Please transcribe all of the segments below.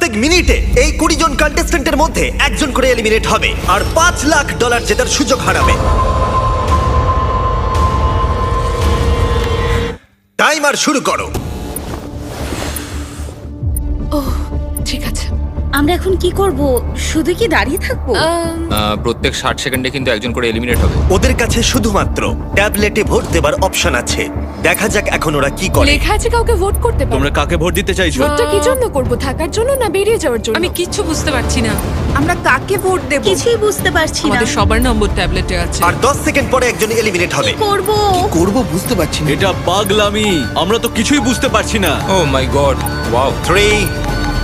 প্রত্যেক মিনিটে এই 20 জন কন্টেস্ট্যান্টের মধ্যে একজন করে এলিমিনেট হবে আর $5 লাখ জেতার সুযোগ হারাবে। টাইমার শুরু করো। ঠিক আছে। আমরা এখন কি করব? শুধু কি দাঁড়িয়ে থাকবো? প্রত্যেক 60 সেকেন্ডে কিন্তু একজন করে এলিমিনেট হবে। ওদের কাছে শুধুমাত্র ট্যাবলেটে ভোট দেবার অপশন আছে। দেখা যাক এখন ওরা কি করে। লেখা আছে কাউকে ভোট করতে পারো। তোমরা কাকে ভোট দিতে চাইছো? ভোটটা কি জন্য করব? থাকার জন্য না বেরিয়ে যাওয়ার জন্য? আমি কিচ্ছু বুঝতে পারছি না। আমরা কাকে ভোট দেব? কিছুই বুঝতে পারছি না। আমাদের সবার নম্বর ট্যাবলেটে আছে। আর 10 সেকেন্ড পরে একজন এলিমিনেট হবে। করব করব বুঝতে পারছি না। এটা পাগলামি, আমরা তো কিছুই বুঝতে পারছি না। ও মাই গড, ওয়াও। 3,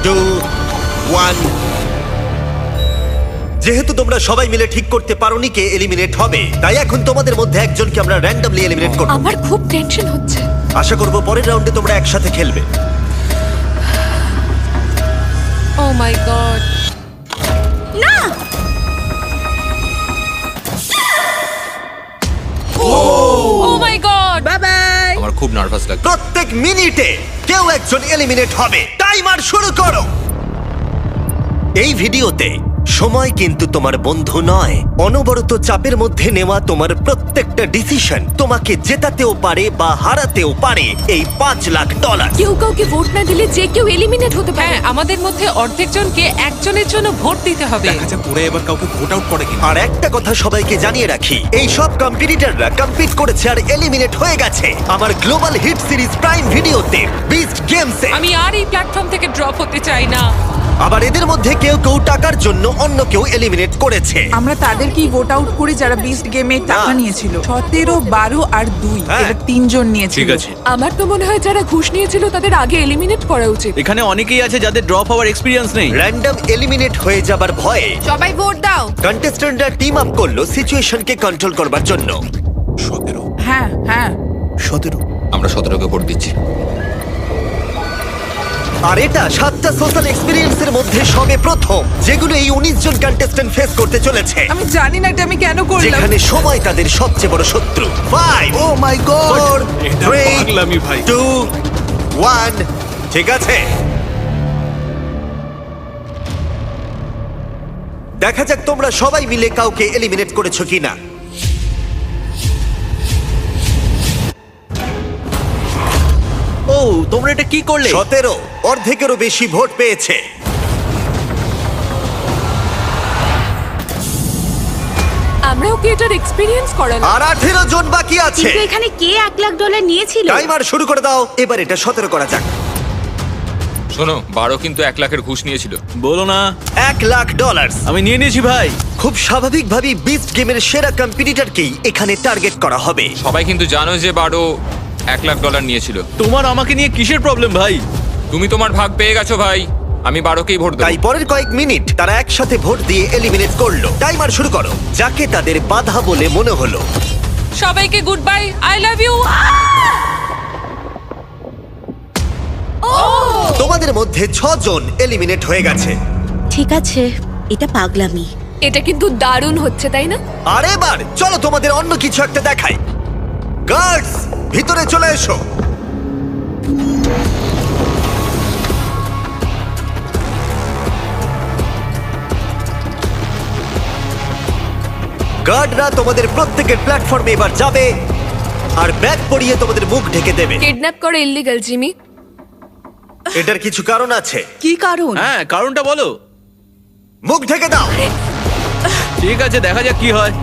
2, 1। যেহেতু তোমরা সবাই মিলে ঠিক করতে পারোনি কে এলিমিনেট হবে, তাই এখন তোমাদের মধ্যে একজনকে আমরা র্যান্ডমলি এলিমিনেট করব। আমার খুব টেনশন হচ্ছে। আশা করব পরের রাউন্ডে তোমরা একসাথে খেলবে। ও মাই গড। না। ও মাই গড। Bye bye. আমার খুব নার্ভাস লাগছে। প্রত্যেক মিনিটে কেউ একজন এলিমিনেট হবে। টাইমার শুরু করো। এই ভিডিওতে সময় কিন্তু তোমার বন্ধু নয়। অনবরত চাপের মধ্যে নেওয়া তোমার প্রত্যেকটা ডিসিশন তোমাকে জেতাতেও পারে বা হারাতেও পারে এই $5 লাখ। কেউ কাউকে ভোট না দিলে যে কেউ এলিমিনেট হতে পারে। হ্যাঁ, আমাদের মধ্যে অর্ধেক জনকে একজনের জন্য ভোট দিতে হবে। দেখা যাক ওরা এবার কাউকে ভোট আউট করে কিনা। আর একটা কথা সবাইকে জানিয়ে রাখি, এই সব কম্পিটিটররা কম্পিট করেছে আর এলিমিনেট হয়ে গেছে আমার গ্লোবাল হিট সিরিজ প্রাইম ভিডিওতে বিস্ট গেমসে। আমি আর এই প্ল্যাটফর্ম থেকে ড্রপ হতে চাই না। আবার এদের মধ্যে কেউ কেউ টাকার জন্য অন্য কেউ এলিমিনেট করেছে। আমরা তাদেরকেই ভোট আউট করি যারা বিস্ট গেমে টাকা না। নিয়েছিল। 17, 12 আর 2 হ্যাঁ। এবার 3 জন নিয়েছিল। ঠিক আছে, আমার তো মনে হয় যারা ঘুষ নিয়েছিল তাদের আগে এলিমিনেট করা উচিত। এখানে অনেকেই আছে যাদের ড্রপ হওয়ার এক্সপিরিয়েন্স নেই। র্যান্ডম এলিমিনেট হয়ে যাবার ভয়ে সবাই ভোট দাও। কন্টেস্ট্যান্টরা টিম আপ করলো সিচুয়েশনকে কন্ট্রোল করবার জন্য। 17, হ্যাঁ হ্যাঁ 17। আমরা 17কে ভোট দিচ্ছি। আর এটা 7টা সোশ্যাল এক্সপেরিয়েন্সের মধ্যে সবে প্রথম যেগুলো এই 19 জন কন্টেস্ট্যান্ট ফেস করতে চলেছে, আমি জানি না এটা আমি কেন করলাম। যেখানে সময় তাদের সবচেয়ে বড় শত্রু। 5, ও মাই গড। 4, এটা 3, পাগলামি ভাই। 2, 1। ঠিক আছে, দেখা যাক তোমরা সবাই মিলে কাউকে এলিমিনেট করেছো কিনা। ও তোমরা এটা কি করলে? 17, অর্ধেকেরও বেশি ভোট পেয়েছে। আমরাও কি এটার এক্সপেরিয়েন্স করালাম? আর 18 জন বাকি আছে। কিন্তু এখানে কে $1 লাখ নিয়েছিল? টাইমার শুরু করে দাও। এবার এটা 17 করা যাক। শোনো, 12 কিন্তু 1 লাখের ঘুষ নিয়েছিল। বলো না। $1 লাখ। আমি নিয়ে নিয়েছি ভাই। খুব স্বাভাবিকভাবেই বিস্ট গেমের সেরা কম্পিটিটরকেই এখানে টার্গেট করা হবে। সবাই কিন্তু জানো যে 12 $1 লাখ নিয়েছিল। তোমার আমাকে নিয়ে কিসের প্রবলেম ভাই? তুমি তোমার ভাগ পেয়ে গেছো ভাই। আমি 12কেই ভোট দেবো। তাই পরের কয়েক মিনিট তারা একসাথে ভোট দিয়ে এলিমিনেট করলো। টাইমার শুরু করো। যাকে তাদের বাধা বলে মনে হলো। সবাইকে good bye, I love you. তোমাদের মধ্যে 6 জন এলিমিনেট হয়ে গেছে। ঠিক আছে, এটা পাগলামি। এটা কিন্তু দারুণ হচ্ছে, তাই না? আর এবার চলো তোমাদের অন্য কিছু একটা দেখাই। গার্ডস, ভিতরে চলে এসো। গার্ডরা তোমাদের প্রত্যেকের প্ল্যাটফর্মে এবার যাবে আর ব্যাগ পরিয়ে তোমাদের মুখ ঢেকে দেবে। কিডন্যাপ করা ইল্লিগাল, জিমি। এটার কিছু কারণ আছে। কি কারণ? হ্যাঁ, কারণটা বলো। মুখ ঢেকে দাও। ঠিক আছে, দেখা যাক কি হয়।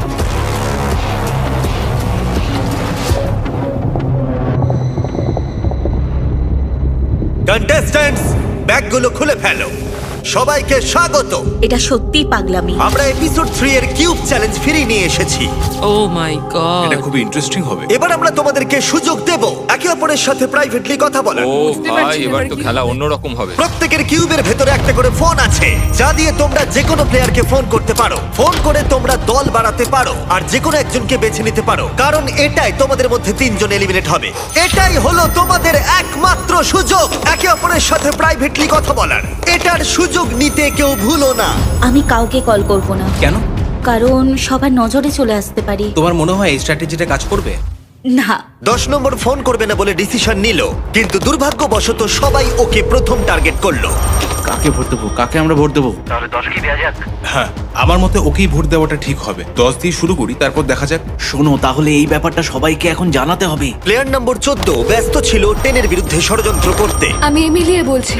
কন্টেস্ট্যান্টস, ব্যাগগুলো খুলে ফেলো। সবাইকে স্বাগত। এটা সত্যিই পাগলামি। আমরা এপিসোড 3 এর কিউব চ্যালেঞ্জ ফিরিয়ে নিয়ে এসেছি। ও মাই গড। এটা খুবই ইন্টারেস্টিং হবে। এবার আমরা তোমাদেরকে সুযোগ দেব একে অপরের সাথে প্রাইভেটলি কথা বলার। ও বুঝতে ভাই, পারছি না এবার এবার তো কি খেলা হবে। অন্যরকম হবে। প্রত্যেকের কিউবের ভেতরে একটা করে ফোন আছে, যা দিয়ে তোমরা যে কোনো প্লেয়ারকে ফোন করতে পারো। ফোন করে তোমরা দল বাড়াতে পারো আর যে কোনো একজনকে বেছে নিতে পারো, কারণ এটাই তোমাদের মধ্যে 3 জন এলিমিনেট হবে। এটাই হলো তোমাদের একমাত্র সুযোগ একে অপরের সাথে প্রাইভেটলি কথা বলার। এটার সুযোগ নিতে কেউ ভুলো না। আমি কাউকে কল করব না, কেন? কারণ সবার নজরে চলে আসতে পারি। তোমার মনে হয় এই স্ট্র্যাটেজিটা কাজ করবে? না 10 নম্বর ফোন করবে না বলে ডিসিশন নিল, কিন্তু দুর্ভাগ্যবশত সবাই ওকে প্রথম টার্গেট করলো। কাকে ভোট দেবো, কাকে আমরা ভোট দেবো? হ্যাঁ, আমার মতে ওকেই ভোট দেওয়াটা ঠিক হবে। 10 দিয়ে শুরু করি, তারপর দেখা যাক। শোনো, তাহলে এই ব্যাপারটা সবাইকে এখন জানাতে হবে। প্লেয়ার নম্বর 14 ব্যস্ত ছিল 10 এর বিরুদ্ধে ষড়যন্ত্র করতে। আমি এমিলিয়ে বলছি।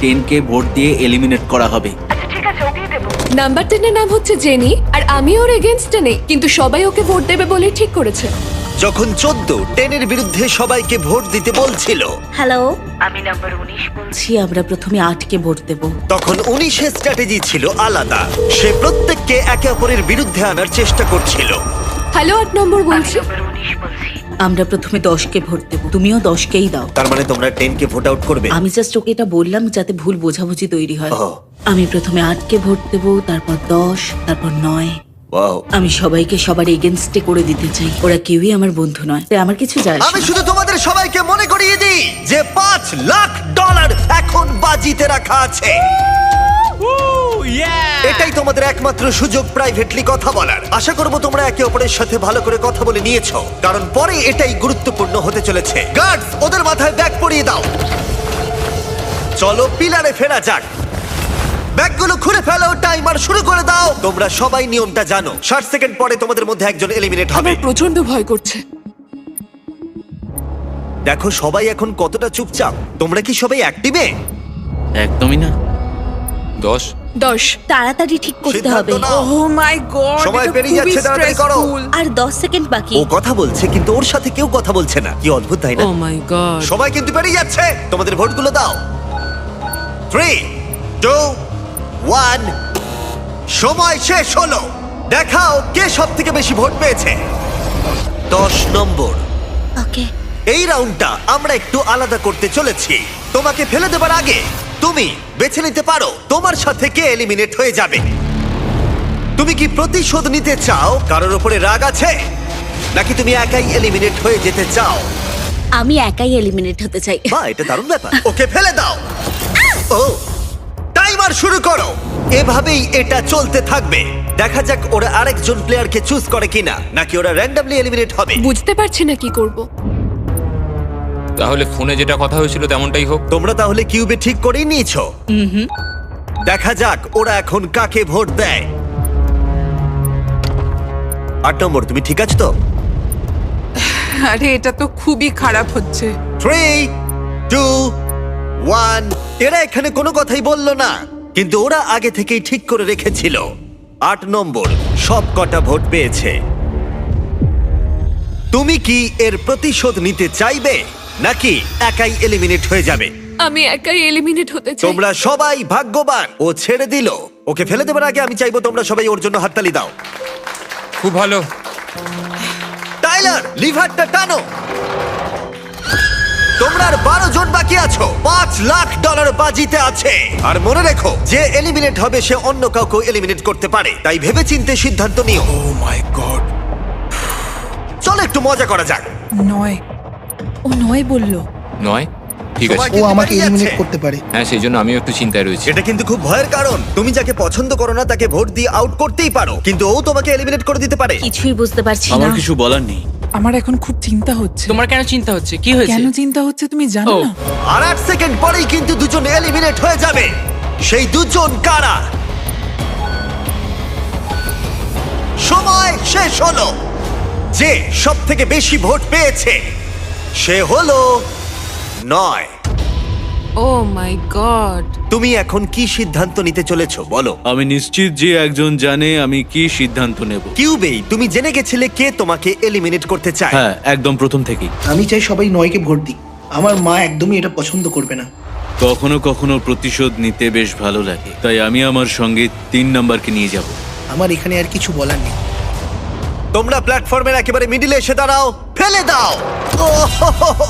10কে ভোট দিয়ে এলিমিনেট করা হবে। নাম্বার 10 এর নাম হচ্ছে জেনি, আর আমি ওর এগেইনস্টে নেই, কিন্তু সবাই ওকে ভোট দেবে বলে ঠিক করেছে। যখন 14 10 এর বিরুদ্ধে সবাইকে ভোট দিতে বলছিল, হ্যালো, আমি নাম্বার 19 বলছি। আমরা প্রথমে 8কে ভোট দেব। তখন 19 এর স্ট্র্যাটেজি ছিল আলাদা। সে প্রত্যেককে একে অপরের বিরুদ্ধে আনার চেষ্টা করছিল। হ্যালো 8 নম্বর বলছি। আমরা প্রথমে 10কে ভোট দেব, তুমিও 10কেই দাও। তার মানে তোমরা 10 কে ভোট আউট করবে? আমি জাস্ট ওকে এটা বললাম যাতে ভুল বোঝাবুঝি তৈরি হয়। ও। আমি প্রথমে 8কে ভোট দেব, তারপর 10, তারপর 9। ওয়াও। আমি সবাইকে সবার এগেনস্টে করে দিতে চাই। ওরা কেউই আমার বন্ধু নয়, তাই আমার কিছু যায় আসে আমি না। শুধু তোমাদের সবাইকে মনে করিয়ে দিই যে $5 লাখ এখন বাজিতে রাখা আছে। এটাই তোমাদের একমাত্র সুযোগ প্রাইভেটলি কথা বলার। আশা করব তোমরা একে অপরের সাথে ভালো করে কথা বলে নিয়েছো, কারণ পরে এটাই গুরুত্বপূর্ণ হতে চলেছে। গার্ডস, ওদের মাথায় ব্যাগ পরিয়ে দাও। চলো পিলারে ফেরা যাক। ব্যাগগুলো খুলে ফেলো, টাইমার শুরু করে দাও। তোমরা সবাই নিয়মটা জানো। 60 সেকেন্ড পরে তোমাদের মধ্যে একজন এলিমিনেট হবে। আমার প্রচন্ড ভয় করছে। দেখো সবাই এখন কতটা চুপচাপ। তোমরা কি সবাই অ্যাক্টিভে? একদমই না। 10 10। তাড়াতাড়ি ঠিক করতে সিদ্ধান্ত হবে। নাও। ও মাই গড, সময় পেরিয়ে যাচ্ছে, তাড়াতাড়ি করো। আর 10 সেকেন্ড বাকি। ও কথা বলছে কিন্তু ওর সাথে কেউ কথা বলছে না। কি অদ্ভুত, তাই না? ও মাই গড। সময় কিন্তু পেরিয়ে যাচ্ছে। তোমাদের ভোটগুলো দাও। 3, 2, 1। সময় শেষ হলো। দেখাও কে সব থেকে বেশি ভোট পেয়েছে। 10 নম্বর। ওকে। এই রাউন্ডটা আমরা একটু আলাদা করতে চলেছি। তোমাকে ফেলে দেবার আগে তুমি বেছে নিতে পারো তোমার সাথে কে এলিমিনেট হয়ে যাবে। তুমি কি প্রতিশোধ নিতে চাও, কারোর উপরে রাগ আছে, নাকি তুমি একাই এলিমিনেট হয়ে যেতে চাও? আমি একাই এলিমিনেট হতে চাই। বাহ, এটা দারুণ ব্যাপার। ওকে ফেলে দাও। ও, টাইমার শুরু করো। এভাবেই এটা চলতে থাকবে। দেখা যাক ওরা আরেকজন প্লেয়ারকে চুজ করে কিনা, নাকি ওরা র্যান্ডমলি এলিমিনেট হবে। বুঝতে পারছি না কি করব। তাহলে ফোনে যেটা কথা হয়েছিল তেমনটাই হোক। তোমরা তাহলে কিউবে ঠিক করেই নিয়েছো। দেখা যাক ওরা এখন কাকে ভোট দেয়। 8 নম্বর, তুমি ঠিক আছো তো? আরে এটা তো খুবই খারাপ হচ্ছে। 3, 2, 1। এরা এখানে কোনো কথাই বললো না, কিন্তু ওরা আগে থেকেই ঠিক করে রেখেছিল। 8 নম্বর সব কটা ভোট পেয়েছে। তুমি কি এর প্রতিশোধ নিতে চাইবে, নাকি একাই এলিমিনেট হয়ে যাবে? আমি একাই এলিমিনেট হতে চাই। তোমরা সবাই ভাগ্যবান, ও ছেড়ে দিল। ওকে ফেলে দেবার আগে আমি চাইবো তোমরা সবাই ওর জন্য হাততালি দাও। খুব ভালো। টাইলার, লিভারটা টানো। তোমরা আর 12 জন বাকি আছো। $5 লাখ বাজিতে আছে। আর মনে রেখো, যে এলিমিনেট হবে সে অন্য কাউকে এলিমিনেট করতে পারে, তাই ভেবেচিন্তে সিদ্ধান্ত নিও। ও মাই গড। চলো একটু মজা করা যাক। 9। ও 9 বললো। 9 ঠিক আছে। সময় ও কিন্তু আমাকে পেরিয়ে এলিমিনেট যাচ্ছে। করতে পারে। হ্যাঁ, সেই জন্য আমিও একটু চিন্তায় রয়েছি। এটা কিন্তু খুব ভয়ের কারণ। তুমি যাকে পছন্দ করো না তাকে ভোট দিয়ে আউট করতেই পারো, কিন্তু ও তোমাকে এলিমিনেট করে দিতে পারে। কিছুই বুঝতে পারছি না। আমার কিছু বলার নেই। আমার এখন খুব চিন্তা হচ্ছে। তোমার কেন চিন্তা হচ্ছে? কি হয়েছে? কেন চিন্তা হচ্ছে তুমি জানো ও। না? আর 8 সেকেন্ড পরেই কিন্তু দুজন এলিমিনেট হয়ে যাবে। সেই দুজন কারা? সময় শেষ হলো। যে সব থেকে বেশি ভোট পেয়েছে সে হলো 9। ও মাই গড। তুমি এখন কি সিদ্ধান্ত নিতে চলেছো বলো? আমি নিশ্চিত যে একজন জানে আমি কি সিদ্ধান্ত নেব। কিউবেই তুমি জেনে গেছিলে কে তোমাকে এলিমিনেট করতে চায়। হ্যাঁ, একদম প্রথম থেকেই। আমি চাই সবাই 9কে ভোট দিক। আমার মা একদমই এটা পছন্দ করবে না। কখনো কখনো প্রতিশোধ নিতে বেশ ভালো লাগে, তাই আমি আমার সঙ্গে 3 নাম্বারকে নিয়ে যাব। আমার এখানে আর কিছু বলার নেই। তোমরা প্ল্যাটফর্মের একেবারে মিডিলে এসে দাঁড়াও, ফেলে দাও। ওহ!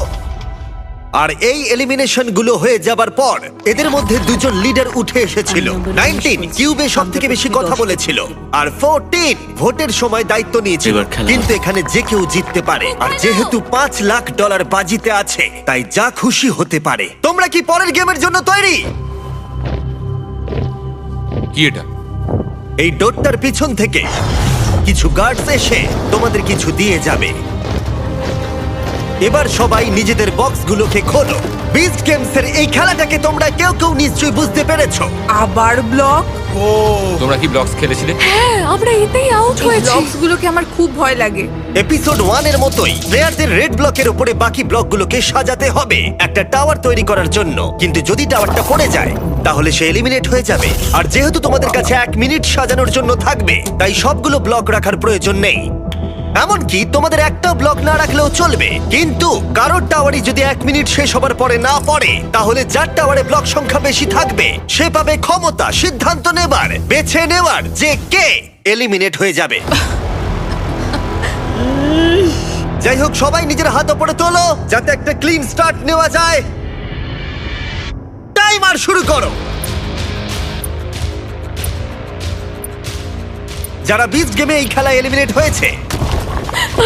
আর এই এলিমিনেশন গুলো হয়ে যাবার পর এদের মধ্যে দুজন লিডার উঠে এসেছিল। 19 কিউবে সব থেকে বেশি কথা বলেছিল, আর 14 ভোটের সময় দায়িত্ব নিয়েছিল। এবার খেলা কিন্তু এখানে যে কেউ জিততে পারে, আর যেহেতু $5 লাখ বাজিতে আছে, তাই যা খুশি হতে পারে। তোমরা কি পরের গেমের জন্য তৈরি? কি এটা? এই ডোরটার পিছন থেকে কিছু গার্ডস এসে তোমাদের কিছু দিয়ে যাবে। এবার সবাই নিজেদের বক্সগুলোকে খোলো। বিস্ট গেমসের এই খেলাটাকে তোমরা কেউ কেউ নিশ্চয়ই বুঝতে পেরেছো। আবার ব্লক। ও তোমরা কি ব্লকস খেলেছিলে? হ্যাঁ আমরা এতেই আউট হয়েছি। ব্লকস গুলোকে আমার খুব ভয় লাগে। এপিসোড 1 এর মতোই প্লেয়ারদের রেড ব্লকের উপরে বাকি ব্লকগুলোকে সাজাতে হবে একটা টাওয়ার তৈরি করার জন্য। কিন্তু যদি টাওয়ারটা পড়ে যায় তাহলে সে এলিমিনেট হয়ে যাবে। আর যেহেতু তোমাদের কাছে 1 মিনিট সাজানোর জন্য থাকবে, তাই সবগুলো ব্লক রাখার প্রয়োজন নেই। এমনকি তোমাদের একটা ব্লক না রাখলেও চলবে, কিন্তু কারোর টাওয়ারই যদি 1 মিনিট শেষ হবার পরে না পড়ে, তাহলে যার টাওয়ারে ব্লক সংখ্যা বেশি থাকবে সে পাবে ক্ষমতা সিদ্ধান্ত বেছে নেওয়ার যে কে এলিমিনেট হয়ে যাবে। যাই হোক, সবাই নিজের হাত উপরে তোলো যাতে একটা ক্লিন স্টার্ট নেওয়া যায়। টাইমার শুরু করো। যারা বিস্ট গেমে এই খেলা এলিমিনেট হয়েছে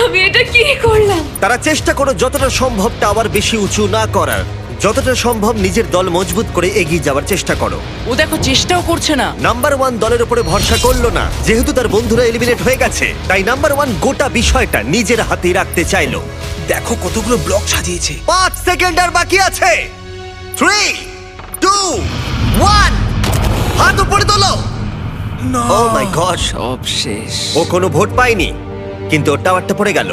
আমি এটা কি করলাম? তারা চেষ্টা করো যতটা সম্ভব টাওয়ার বেশি উঁচু না করার, যতটা সম্ভব নিজের দল মজবুত করে এগিয়ে যাওয়ার চেষ্টা করো। ও দেখো চেষ্টাও করছে না। নাম্বার 1 দলের উপরে ভরসা করলো না, যেহেতু তার বন্ধুরা এলিমিনেট হয়ে গেছে। তাই নাম্বার 1 গোটা বিষয়টা নিজের হাতেই রাখতে চাইলো। দেখো কতগুলো ব্লক সাজিয়েছে। 5 সেকেন্ড আর বাকি আছে। 3 2 1 হাত উপরে তোলো। ও মাই গড, সব শেষ। ও কোনো ভোট পায়নি, কিন্তু ওর টাওয়ারটা পড়ে গেল।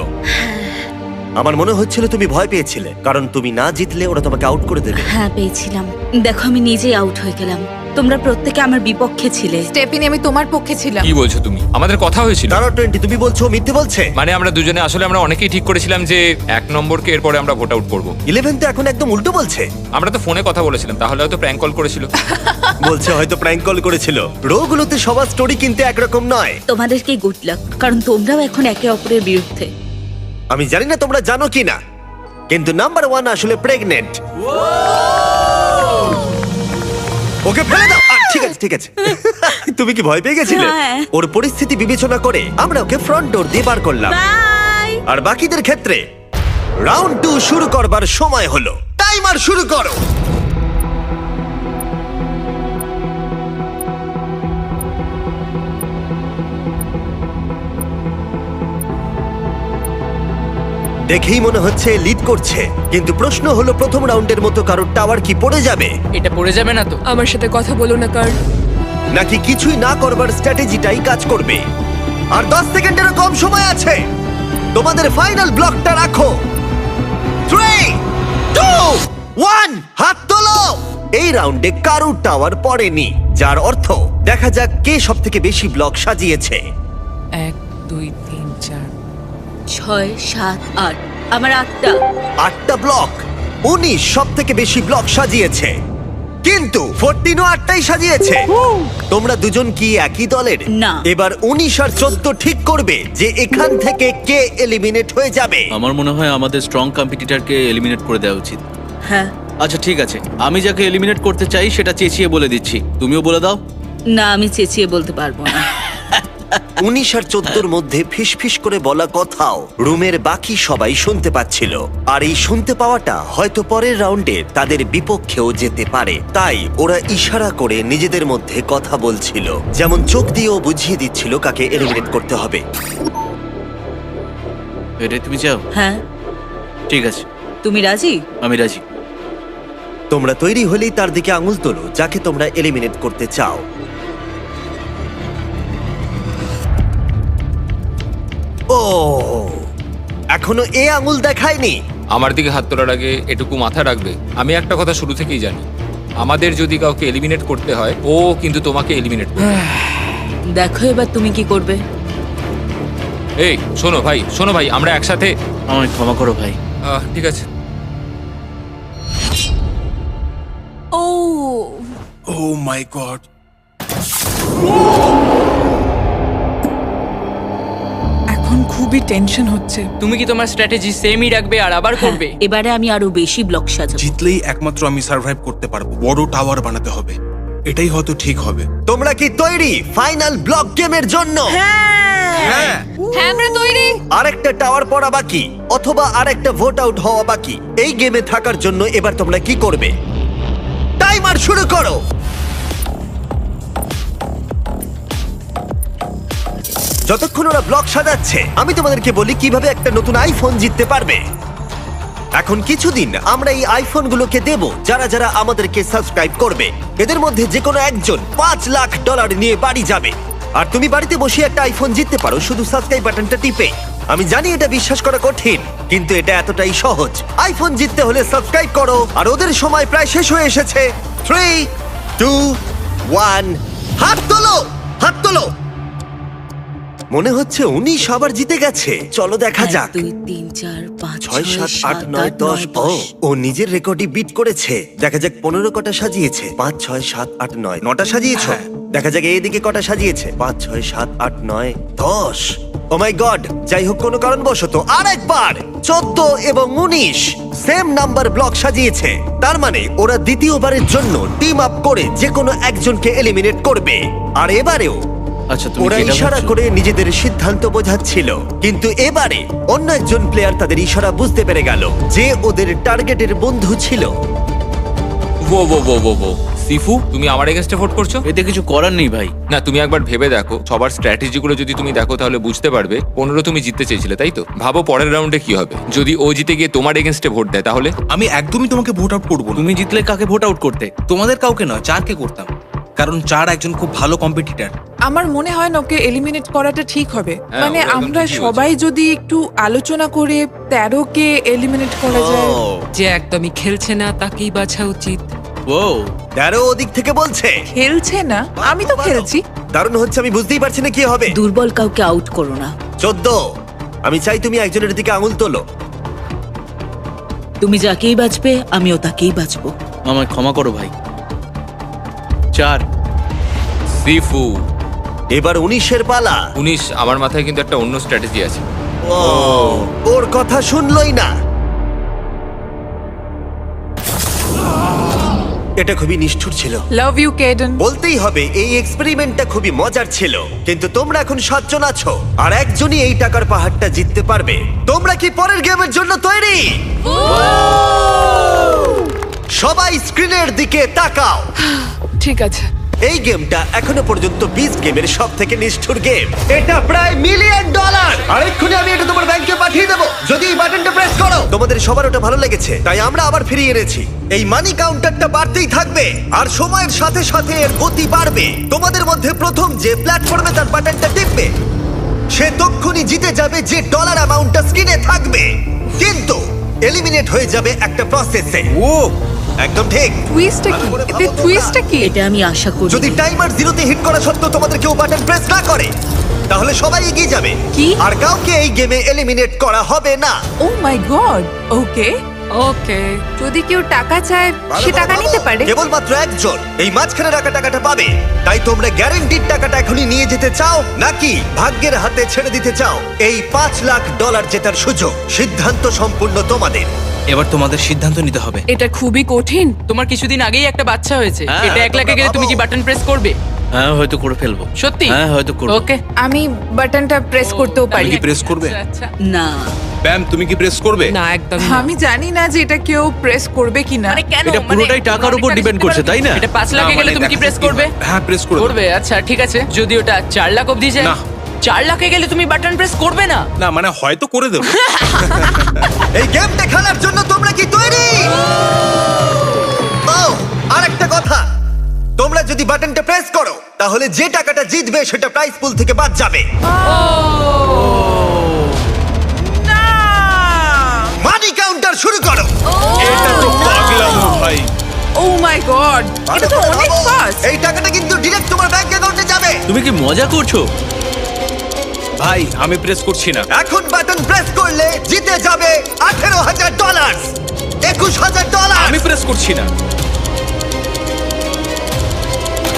আমার মনে হচ্ছিল তুমি ভয় পেয়েছিলে, কারণ তুমি না জিতলে ওরা তোমাকে আউট করে দেবে। হ্যাঁ পেয়েছিলাম। দেখো আমি নিজেই আউট হয়ে গেলাম। তোমরা প্রত্যেকে আমার বিপক্ষে ছিলে। স্টেফিনি, আমি তোমার পক্ষে ছিলাম। কি বলছো তুমি? আমাদের কথা হয়েছিল। তারা 20 তুমি বলছো ও মিথ্যে বলছে। মানে আমরা দুজনে আসলে আমরা অনেকেই ঠিক করেছিলাম যে 1 নম্বরকে এরপরে আমরা ভোট আউট করবো। 11 তো এখন একদম উল্টো বলছে। আমরা তো ফোনে কথা বলেছিলাম, তাহলে হয়তো প্র্যাঙ্ক কল করেছিল। বলছে হয়তো প্র্যাঙ্ক কল করেছিল। রোগুলোতে সবার স্টোরি কিন্তু একরকম নয়। তোমাদেরকে গুড লাক, কারণ তোমরাও এখন একে অপরের বিরুদ্ধে। আমি জানি না তোমরা জানো কি না, কিন্তু নাম্বার 1 আসলে প্রেগনেন্ট। ওকে ফেলে দাও। ঠিক আছে ঠিক আছে। তুমি কি ভয় পেয়ে গেছিলে? হ্যাঁ। ওর পরিস্থিতি বিবেচনা করে আমরা ওকে ফ্রন্ট ডোর দিয়ে বার করলাম। বাই। আর বাকিদের ক্ষেত্রে রাউন্ড 2 শুরু করবার সময় হলো। টাইমার শুরু করো। দেখেই মনে হচ্ছে লিড করছে, কিন্তু প্রশ্ন হলো প্রথম রাউন্ডের মতো কারোর টাওয়ার কি পড়ে যাবে, এটা পড়ে যাবে না তো? আমার সাথে কথা বলো না কার। নাকি কিছুই না করবার স্ট্র্যাটেজিটাই কাজ করবে। আর 10 সেকেন্ডেরও কম সময় আছে। তোমাদের ফাইনাল ব্লকটা রাখো। 3 2 1 হাত তোলো। এই রাউন্ডে কারোর টাওয়ার পড়েনি, যার অর্থ দেখা যাক কে সবথেকে বেশি ব্লক সাজিয়েছে। 1 2 3 4 6 7 8। আমার 8টা। 8টা ব্লক। 19 সবথেকে বেশি ব্লক সাজিয়েছে, কিন্তু 14ও 8টাই সাজিয়েছে। তোমরা দুজন কি একই দলের? না। এবার 19 আর 14 ঠিক করবে যে এখান থেকে কে এলিমিনেট হয়ে যাবে। আমার মনে হয় আমাদের স্ট্রং কম্পিটিটরকে এলিমিনেট করে দেওয়া উচিত। হ্যাঁ। আচ্ছা ঠিক আছে, আমি যাকে এলিমিনেট করতে চাই সেটা চেঁচিয়ে বলে দিচ্ছি, তুমিও বলে দাও। না, আমি চেঁচিয়ে বলতে পারবো না। 19 আর 14 মধ্যে ফিসফিস করে বলা কথাও রুমের বাকি সবাই শুনতে পাচ্ছিল। আর এই শুনতে পাওয়াটা হয়তো পরের রাউন্ডে তাদের বিপক্ষেও যেতে পারে। তাই ওরা ইশারা করে নিজেদের মধ্যে কথা বলছিল, যেমন চোখ দিয়েও বুঝিয়ে দিচ্ছিল কাকে এলিমিনেট করতে হবে। এটাই তুমি চাও? হ্যাঁ। ঠিক আছে, তুমি রাজি? আমি রাজি। তোমরা তৈরি হলেই তার দিকে আঙুল তোলো যাকে তোমরা এলিমিনেট করতে চাও। ও, এখনো এ আঙুল দেখায়নি। আমার দিকে হাত তোলার আগে এটুকু মাথায় রাখবে, আমি একটা কথা শুরু থেকেই জানি, আমাদের যদি কাউকে এলিমিনেট করতে হয়, ও কিন্তু তোমাকে এলিমিনেট করবে। দেখো এবার তুমি কি করবে। এই শোনো ভাই, আমরা একসাথে। আমায় ক্ষমা করো ভাই। ঠিক আছে। ও ও মাই গড। এখন খুবই টেনশন হচ্ছে। তুমি কি তোমার স্ট্র্যাটেজি সেমই রাখবে আর আবার করবে? এবারে আমি আরো বেশি ব্লক সাজাবো। জিতলেই একমাত্র আমি সার্ভাইভ করতে পারবো। বড় টাওয়ার বানাতে হবে, এটাই হয়তো ঠিক হবে। তোমরা কি তৈরি ফাইনাল ব্লক গেমের জন্য? হ্যাঁ। হ্যাঁ আমরা তৈরি। আরেকটা টাওয়ার পড়া বাকি, অথবা আরেকটা ভোট আউট হওয়া বাকি। এই গেমে থাকার জন্য এবার তোমরা কি করবে? টাইমার শুরু করো। যতক্ষণ ওরা ব্লক সাজাচ্ছে আমি তোমাদেরকে বলি কিভাবে একটা নতুন আইফোন জিততে পারবে। এখন কিছুদিন আমরা এই আইফোনগুলোকে দেব যারা যারা আমাদেরকে সাবস্ক্রাইব করবে। এদের মধ্যে যে কোনো একজন $5 লাখ নিয়ে বাড়ি যাবে। আর তুমি বাড়িতে বসে একটা আইফোন জিততে পারো শুধু সাবস্ক্রাইব বাটনটা টিপে। আমি জানি এটা বিশ্বাস করা কঠিন, কিন্তু এটা এতটাই সহজ। আইফোন জিততে হলে সাবস্ক্রাইব করো। আর ওদের সময় প্রায় শেষ হয়ে এসেছে। 3, 2, 1, হাত তোলো, হাত তোলো। মনে হচ্ছে 19 আবার জিতে গেছে। চলো দেখা যাক। 1 2 3 4 5 6, 7, 8, 9, 10। ও নিজের রেকর্ডই বিট করেছে। দেখা যাক 15 কটা সাজিয়েছে। 5, 6, 7, 8, 9 9টা সাজিয়েছ। দেখা যাক এইদিকে কটা সাজিয়েছে। 5, 6, 7, 8, 9, 10। ও মাই গড, যাই হোক কোনো কারণবশত আরেকবার 14 এবং 19 সেম নাম্বার ব্লক সাজিয়েছে। তার মানে ওরা দ্বিতীয়বারের জন্য টিম আপ করে যে কোনো একজনকে এলিমিনেট করবে। আর এবারেও আচ্ছা তুমি ওরা কি এটা ইশারা ভাবছো? করে নিজেদের সিদ্ধান্ত বোঝাচ্ছিল, কিন্তু এবারে অন্য একজন প্লেয়ার তাদের ইশারা বুঝতে পেরে গেল যে ওদের টার্গেটের বন্ধু ছিল। ও সিফু, তুমি আমার এগেনস্টে ভোট করছো? এতে কিছু করার নেই ভাই। না, তুমি একবার ভেবে দেখো, সবার স্ট্র্যাটেজিগুলো যদি তুমি দেখো তাহলে বুঝতে পারবে 15 তুমি জিততে চেয়েছিলে, তাই তো? ভাবো পরের রাউন্ডে কি হবে যদি ও জিতে গিয়ে তোমার এগেনস্টে ভোট দেয়, তাহলে? আমি একদমই তোমাকে ভোট আউট করবো না। তুমি জিতলে কাকে ভোট আউট করতে? তোমাদের কাউকে নয়, চারকে করতাম, কারণ চার একজন খুব ভালো কম্পিটিটর। আমার মনে হয় না ওকে এলিমিনেট করাটা ঠিক হবে। হ্যাঁ, মানে ও একদম আমরা ঠিকই সবাই যদি একটু আলোচনা করে 13 কে এলিমিনেট করা যায়। যে একদমই খেলছে না তাকেই বাছা উচিত। ও দ্যারো ওদিক থেকে বলছে খেলছে না, আমি তো খেলছি। দারুণ হচ্ছে, আমি বুঝতেই পারছি না কি হবে। দুর্বল কাউকে আউট করো না। 14, আমি চাই তুমি একজনের দিকে আঙুল তোলো। তুমি যাকেই বাঁচবে আমিও তাকেই বাঁচবো। আমায় ক্ষমা করো ভাই। 4 সিফু। এবার 19-এর পালা। 19, আমার মাথায় কিন্তু একটা অন্য স্ট্র্যাটেজি আছে। ওর কথা শুনলই না। এটা খুবই নিষ্ঠুর ছিল। Love you Kaden. বলতেই হবে এই এক্সপেরিমেন্টটা খুবই মজার ছিল, কিন্তু তোমরা এখন 7 জন আছো আর একজনই এই টাকার পাহাড়টা জিততে পারবে। তোমরা কি পরের গেমের জন্য তৈরি? সবাই স্ক্রিনের দিকে তাকাও। ঠিক আছে। এই গেমটা এখনো পর্যন্ত 20 গেমের সব থেকে নিষ্ঠুর গেম। এটা প্রায় $1 মিলিয়ন। আর এক্ষুনি আমি এটা তোমার ব্যাংকে পাঠিয়ে দেবো যদি এই বাটনটা প্রেস করো। তোমাদের সবার ওটা ভালো লেগেছে, তাই আমরা আবার ফিরিয়ে এনেছি। এই মানি কাউন্টারটা বাড়তেই থাকবে আর সময়ের সাথে সাথে এর গতি বাড়বে। তোমাদের মধ্যে প্রথম যে প্ল্যাটফর্মে তার বাটনটা টিপবে সে তক্ষুনি জিতে যাবে, যে ডলার অ্যামাউন্টটা স্ক্রিনে থাকবে, কিন্তু এলিমিনেট হয়ে যাবে একটা প্রসেসে। ও একদম ঠিক। টুইস্টটা কি? ভালো করে এতে ভাবো টুইস্টটা কি? এটা আমি আশা করি। যদি টাইমার 0-তে হিট করা সত্ত্বেও তোমাদের কেউ বাটন প্রেস না করে তাহলে সবাই এগিয়ে যাবে কি? আর কাউকে এই গেমে এলিমিনেট করা হবে না। ও মাই গড। ওকে। ওকে, যদি কেউ টাকা চায় সে টাকা নিতে পারে। কেবলমাত্র একজন এই মাঝখানে রাখা টাকাটা পাবে। তাই তোমরা গ্যারান্টিড টাকাটা এখনই নিয়ে যেতে চাও নাকি ভাগ্যের হাতে ছেড়ে দিতে চাও এই $5 লাখ জেতার সুযোগ? সিদ্ধান্ত সম্পূর্ণ তোমাদের। এবার তোমাদের সিদ্ধান্ত নিতে হবে। এটা খুবই কঠিন। তোমার কিছুদিন আগেই একটা বাচ্চা হয়েছে, হ্যাঁ, এটা 1 লাখে গেলে তুমি কি বাটন প্রেস করবে? হ্যাঁ হয়তো করে ফেলবো। সত্যি? হ্যাঁ হয়তো করবো। ওকে। আমি বাটনটা প্রেস করতেও তুমি পারি। কি প্রেস করবে? আচ্ছা। না, ব্যাম, তুমি কি প্রেস করবে? না, একদম আমি জানি না যে এটা কেউ প্রেস করবে কিনা। মানে কেন? এটা পুরোটাই টাকার উপর ডিপেন্ড করছে, তাই না? এটা 5 লাখে না, গেলে মানে তুমি কি দেখা প্রেস যাক করবে? হ্যাঁ, প্রেস করবে। করবে, আচ্ছা ঠিক আছে। যদি ওটা 4 লাখ অবধি যায়? না। 4 লাখে গেলে তুমি বাটন প্রেস করবে না? না মানে হয়তো করে দেবো। এই গেমটা খেলার জন্য তোমরা কি তৈরি? ও আরেকটা কথা, তোমরা যদি বাটনটা প্রেস করো তাহলে যে টাকাটা জিতবে সেটা প্রাইস পুল থেকে বাদ যাবে। না। মানি কাউন্টার শুরু করো। এটা তো পাগলামো ভাই। ও মাই গড। এটা তো অনেক ফাস্ট। এই টাকাটা কিন্তু ডিরেক্ট তোমার ব্যাংক অ্যাকাউন্টে যাবে। তুমি কি মজা করছো? ভাই আমি প্রেস করছি না। এখন বাটন প্রেস করলে জিতে যাবে $18,000, $21,000, আমি প্রেস করছি না।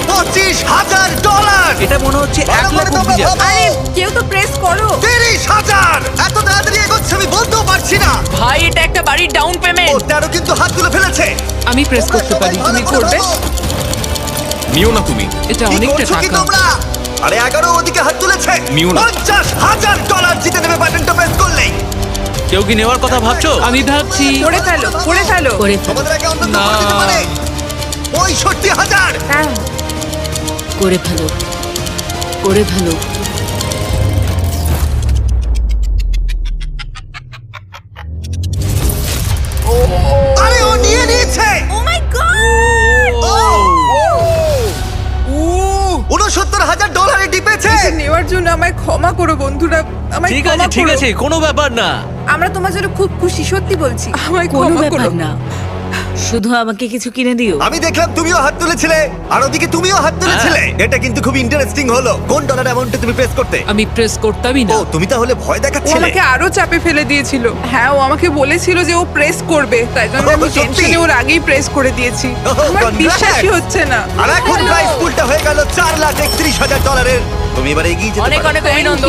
$25,000। এটা মনে হচ্ছে 1 লাখ অবধি যাবে। আরে কেউ তো প্রেস করো। 30,000। এত তাড়াতাড়ি এগোচ্ছে আমি বলতেও পারছি না। ভাই এটা একটা বাড়ির ডাউন ও পেমেন্ট। 13 কিন্তু হাত তুলে ফেলেছে। আমি প্রেস করতে পারি, তোমরা তুমি সবাই ভালো করবে? করে ভাবো। নিও না তুমি। এটা কি অনেকটা করছো কি টাকা। তোমরা? আরে 11 ওদিকে হাত তুলেছে। নিও না। $50,000 জিতে নেবে বাটনটা প্রেস করলেই। কেউ কি নেওয়ার কথা ভাবছো? আমি ভাবছি করে ফেলো, করে ফেলো। করে ফেলো, তোমাদের আগে অন্য কেউ না। করে দিতে পারে। 65,000। হ্যাঁ। করে ফেলো, করে ফেলো। জন্য আমায় ক্ষমা করো বন্ধুরা, আমায় ঠিক ক্ষমা আছে ঠিক করো। আছে কোনো ব্যাপার না। আমরা তোমার জন্য খুব খুশি, সত্যি বলছি, আমায় কোনো ক্ষমা ব্যাপার করো। না, শুধু আমাকে কিছু কিনে দিও। আমি দেখলাম তুমিও হাত তুলেছিলে আর ওদিকে তুমিও হাত তুলেছিলে। এটা কিন্তু খুব ইন্টারেস্টিং হলো। কোন ডলার অ্যামাউন্টে তুমি প্রেস করতে? আমি প্রেস করতামই ও না। তুমি তাহলে ভয় ও দেখাচ্ছিলে। আমাকে আরো চাপে ফেলে দিয়েছিল। হ্যাঁ, ও আমাকে বলেছিল যে ও প্রেস করবে, তাই জন্য আমি সত্যি? টেনশনে ওর আগেই প্রেস করে দিয়েছি। Oh, আমার congrats! বিশ্বাসই হচ্ছে না। আর এখন প্রাইস পুলটা হয়ে গেল $4,31,000। তুমি এবার এগিয়ে যেতে অনেক পারো। অনেক অভিনন্দন।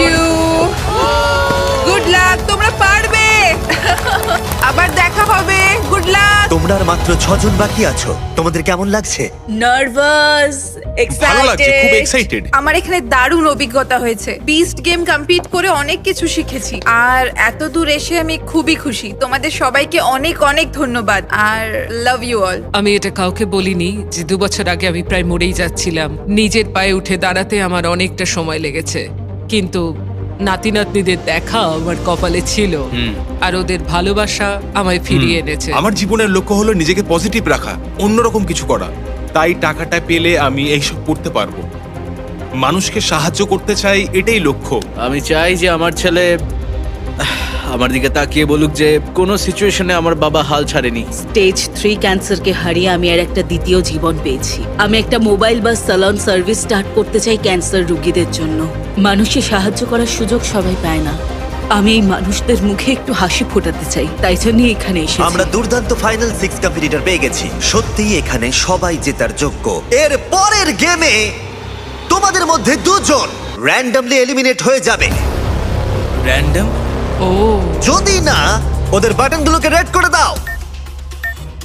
গুড লাক, তোমরা পারবে। আবার দেখা হবে, গুড লাক। তোমরা আর মাত্র 6 জন বাকি আছো। তোমাদের কেমন লাগছে? নার্ভাস, ভালো লাগছে, খুব এক্সাইটেড। এক্সাইটেড। আমার এখানে দারুণ অভিজ্ঞতা হয়েছে। বিস্ট গেম কমপ্লিট করে অনেক কিছু শিখেছি, আর এত দূর এসে আমি খুবই খুশি। তোমাদের সবাইকে অনেক অনেক ধন্যবাদ, আর লাভ ইউ অল। আমি এটা কাউকে বলিনি যে 2 বছর আগে আমি প্রায় মরেই যাচ্ছিলাম। নিজের পায়ে উঠে দাঁড়াতে আমার অনেকটা সময় লেগেছে, কিন্তু নাতি নাতনিদের দেখা আমার কপালে ছিল, আর ওদের ভালোবাসা আমায় ফিরিয়ে এনেছে। আমার জীবনের লক্ষ্য হলো নিজেকে পজিটিভ রাখা, অন্যরকম কিছু করা। তাই টাকাটা পেলে আমি এইসব করতে পারবো। মানুষকে সাহায্য করতে চাই, এটাই লক্ষ্য। আমি চাই যে আমার ছেলে আমার দিকে তাকিয়ে বলুক যে কোনো সিচুয়েশনে আমার বাবা হাল ছাড়েনি। স্টেজ 3 ক্যান্সারকে হারিয়ে আমি আর একটা দ্বিতীয় জীবন পেয়েছি। আমি একটা মোবাইল বা স্যালন সার্ভিস স্টার্ট করতে চাই ক্যান্সার রোগীদের জন্য। মানুষকে সাহায্য করার সুযোগ সবাই পায় না। আমি এই মানুষদের মুখে একটু হাসি ফোটাতে চাই, তাই জন্যই এখানে এসেছি। আমরা দুর্দান্ত ফাইনাল 6 কম্পিটিটর পেয়ে গেছি। সত্যিই এখানে সবাই জেতার যোগ্য। এর পরের গেমে তোমাদের মধ্যে 2 জন র্যান্ডমলি এলিমিনেট হয়ে যাবে, র্যান্ডম? ও যদি না ওদের বাটনগুলোকে রেড করে দাও।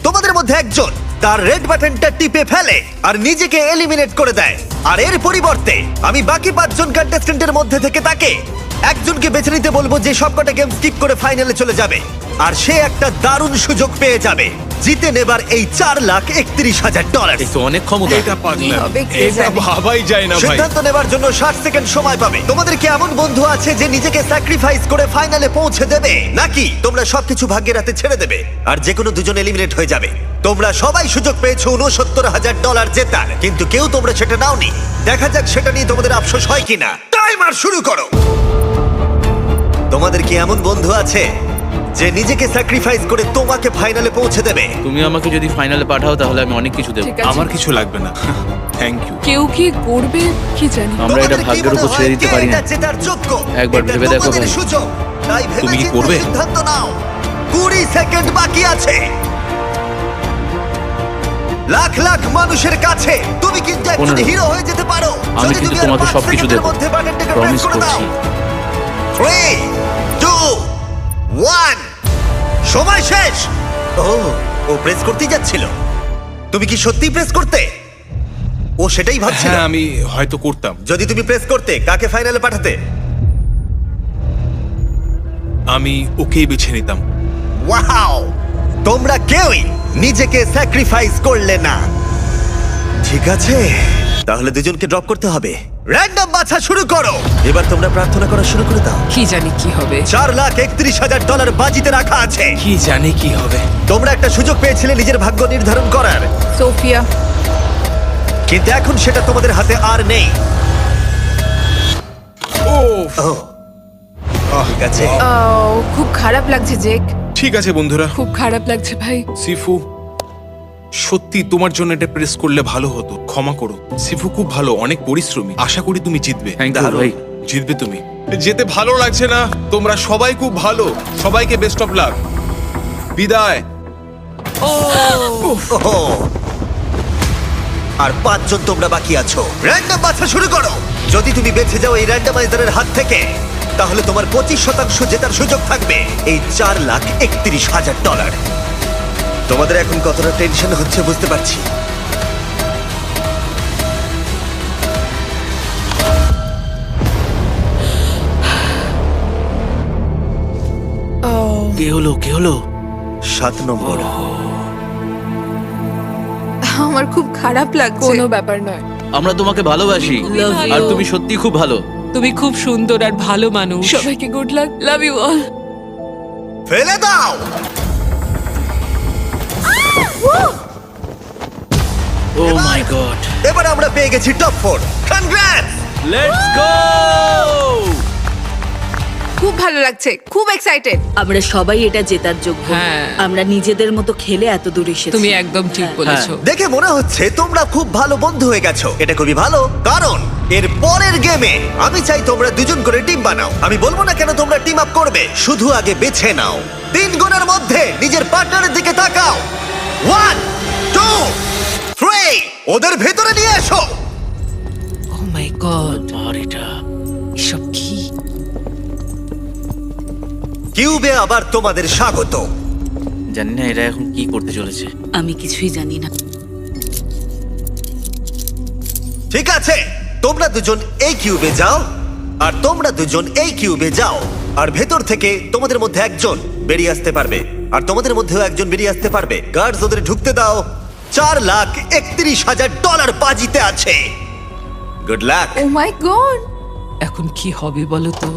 তোমাদের মধ্যে একজন তার রেড বাটনটা টিপে ফেলে আর নিজেকে এলিমিনেট করে দেয়, আর এর পরিবর্তে আমি বাকি 5 জন কন্টেস্ট্যান্টের মধ্যে থেকে তাকে একজনকে বেছে নিতে বলবো যে সবকটা গেম স্কিপ করে ফাইনালে চলে যাবে, আর সে একটা দারুণ সুযোগ পেয়ে যাবে জিতে নেবার এই $4,31,000। এই তো অনেক ক্ষমতা। এটা পাগলাম, হবে কে এটা জানে। ভাবাই যায় না ভাই। সিদ্ধান্ত নেবার জন্য 60 সেকেন্ড সময় পাবে। তোমাদের কি এমন বন্ধু আছে যে নিজেকে স্যাক্রিফাইস করে ফাইনালে পৌঁছে দেবে, নাকি তোমরা সবকিছু ভাগ্যের হাতে ছেড়ে দেবে আর যে কোনো 2 জন এলিমিনেট হয়ে যাবে? তোমরা সবাই সুযোগ পেয়েছো $69,000 জেতার, কিন্তু কেউ তোমরা সেটা নাওনি। দেখা যাক সেটা নিয়ে তোমাদের আফসোস হয় কিনা। টাইমার শুরু করো। তোমাদের কি এমন বন্ধু আছে যে নিজেকে স্যাক্রিফাইস করে তোমাকে ফাইনালে পৌঁছে দেবে? তুমি আমাকে যদি ফাইনালে পাঠাও তাহলে আমি অনেক কিছু দেবো। ঠিক আছে। আমার কিছু লাগবে না, থ্যাংক ইউ। কেউ কি করবে কি জানি। আমরা এটা তোমাদের কি ভাগ্যের মনে উপর ছেড়ে হয় দিতে কে পারি না। এটা জেতার যোগ্য? একবার এটা ভেবে দেখো তোমাদের ভাই। সুযোগ। তাই ভেবে তুমি কি চিন্তে করবে? সিদ্ধান্ত নাও। 20 সেকেন্ড বাকি আছে। লাখ লাখ মানুষের কাছে তুমি কিন্তু একজন 15 হিরো হয়ে যেতে পারো। আমি যদি কিন্তু তুমি আর তোমাকে 5 সবকিছু সেকেন্ডের দেবো। মধ্যে বাটনটাকে Promise প্রেস করে দাও। করছি। 3, 2, 1 সময় শেষ। ও প্রেস করতেই যাচ্ছিল। তুমি কি সত্যি প্রেস করতে? ও সেটাই ভাবছিল। হ্যাঁ, আমি হয়তো করতাম। যদি তুমি প্রেস করতে, কাকে ফাইনালে পাঠাতে? আমি ওকেই বেছে নিতাম। ওয়াও, তোমরা কেউই নিজেকে স্যাক্রিফাইস করলে না। ঠিক আছে, তাহলে 2 জনকে ড্রপ করতে হবে। র্যান্ডম বাছা শুরু করো। এবার তোমরা প্রার্থনা করা শুরু করে দাও। কি জানি কি হবে। $4,31,000 বাজিতে রাখা আছে। কি জানি কি হবে। তোমরা একটা সুযোগ পেয়েছিলে নিজের ভাগ্য নির্ধারণ করার, সোফিয়া, কিন্তু এখন সেটা তোমাদের হাতে আর নেই। ও ঠিক আছে, খুব খারাপ লাগছে জেক। ঠিক আছে বন্ধুরা। খুব খারাপ লাগছে ভাই। সিফু, সত্যি তোমার জন্য এটা প্রেস করলে ভালো হতো, ক্ষমা করো। সিফু খুব ভালো, অনেক পরিশ্রমী। আশা করি তুমি জিতবে। থ্যাংক ইউ দারুণ। ভাই। জিতবে তুমি। যেতে ভালো লাগছে না। তোমরা সবাই খুব ভালো। সবাইকে বেস্ট অফ লাক। বিদায়। ওহো। আর 5 জন তোমরা বাকি আছো। র্যান্ডম বাছা শুরু করো। যদি তুমি বেঁচে যাও এই র্যান্ডমাইজারের হাত থেকে, তাহলে তোমার 25% জেতার সুযোগ থাকবে এই $4,31,000। তোমাদের এখন কতটা টেনশন হচ্ছে বুঝতে পারছি। কে হলো কে হলো? 7 নম্বর। আমার খুব খারাপ লাগছে। কোনো ব্যাপার নয়। আমরা তোমাকে ভালোবাসি, Love you. আর তুমি সত্যি খুব ভালো। তুমি খুব সুন্দর আর ভালো মানুষ। সবাইকে good luck, love you all. ফেলে দাও। Oh my god. এবার আমরা পেয়ে গেছি টপ 4। কনগ্রাটস! Let's go! খুব ভালো লাগছে, খুব এক্সাইটেড। আমরা সবাই এটা জেতার যোগ্য। হ্যাঁ। আমরা নিজেদের মতো খেলে এত দূর এসেছি। তুমি একদম ঠিক বলেছো। দেখে মনে হচ্ছে তোমরা খুব ভালো বন্ধু হয়ে গেছো। এটা খুবই ভালো, কারণ এর পরের গেমে আমি চাই তোমরা দুজন করে টিম বানাও। আমি বলবো না কেন তোমরা টিম আপ করবে, শুধু আগে বেছে নাও। 3 গুণের মধ্যে নিজের পার্টনারের দিকে তাকাও। 1 2 3 ওদের ভেতরে নিয়ে এসো। ও মাই গড, আর এটা এসব কি? কিউবে আবার তোমাদের স্বাগত। জানি না এরা এখন কি করতে চলেছে। আমি কিছুই জানি না। ঠিক আছে, তোমরা দুজন এই কিউবে যাও আর তোমরা দুজন এই কিউবে যাও, আর ভেতর থেকে তোমাদের মধ্যে একজন বেরিয়ে আসতে পারবে, আর তোমাদের মধ্যেও একজন বেরিয়ে আসতে পারবে। গার্ডস ওদের ঢুকতে দাও। $4,31,000 বাজিতে আছে। Good luck. Oh my God, এখন কি হবে বলো তো?